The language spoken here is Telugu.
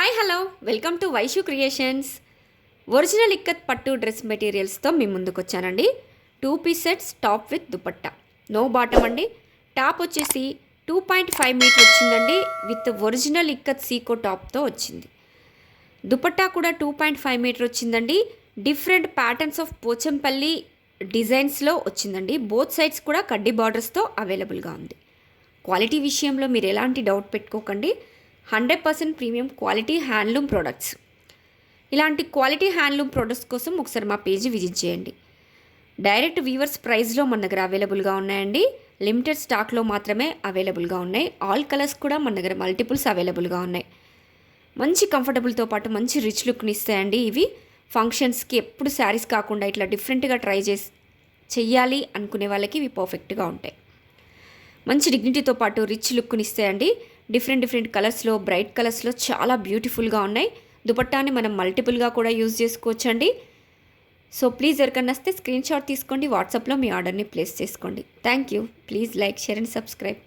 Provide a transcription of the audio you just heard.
Hi hello welcome to Vaishu creations. Original ikat పట్టు డ్రెస్ మెటీరియల్స్తో మీ ముందుకు వచ్చానండి. 2 piece sets top with dupatta, no bottom అండి. టాప్ వచ్చేసి 2.5 మీటర్ వచ్చిందండి విత్ ఒరిజినల్ ఇక్కత్ సీకో టాప్తో వచ్చింది. దుపట్టా కూడా 2.5 మీటర్ వచ్చిందండి. డిఫరెంట్ ప్యాటర్న్స్ ఆఫ్ పోచంపల్లి డిజైన్స్లో వచ్చిందండి. బోత్ సైడ్స్ కూడా కడ్డీ బార్డర్స్తో అవైలబుల్గా ఉంది. క్వాలిటీ విషయంలో మీరు ఎలాంటి డౌట్ పెట్టుకోకండి. 100% ప్రీమియం క్వాలిటీ హ్యాండ్లూమ్ ప్రోడక్ట్స్. ఇలాంటి క్వాలిటీ హ్యాండ్లూమ్ ప్రోడక్ట్స్ కోసం ఒకసారి మా పేజీ విజిట్ చేయండి. డైరెక్ట్ వీవర్స్ ప్రైస్లో మన దగ్గర అవైలబుల్గా ఉన్నాయండి. లిమిటెడ్ స్టాక్లో మాత్రమే అవైలబుల్గా ఉన్నాయి. ఆల్ కలర్స్ కూడా మన దగ్గర మల్టిపుల్స్ అవైలబుల్గా ఉన్నాయి. మంచి కంఫర్టబుల్తో పాటు మంచి రిచ్ లుక్ని ఇస్తాయండి. ఇవి ఫంక్షన్స్కి ఎప్పుడు శారీస్ కాకుండా ఇట్లా డిఫరెంట్గా ట్రై చెయ్యాలి అనుకునే వాళ్ళకి ఇవి పర్ఫెక్ట్గా ఉంటాయి. మంచి డిగ్నిటీతో పాటు రిచ్ లుక్ని ఇస్తాయండి. డిఫరెంట్ కలర్స్లో, బ్రైట్ కలర్స్లో చాలా బ్యూటిఫుల్గా ఉన్నాయి. దుపట్టాని మనం మల్టిపుల్గా కూడా యూజ్ చేసుకోవచ్చండి. సో ప్లీజ్ ఎవరికన్నా వస్తే స్క్రీన్ షాట్ తీసుకోండి, వాట్సాప్లో మీ ఆర్డర్ని ప్లేస్ చేసుకోండి. Thank you. Please like, share and subscribe.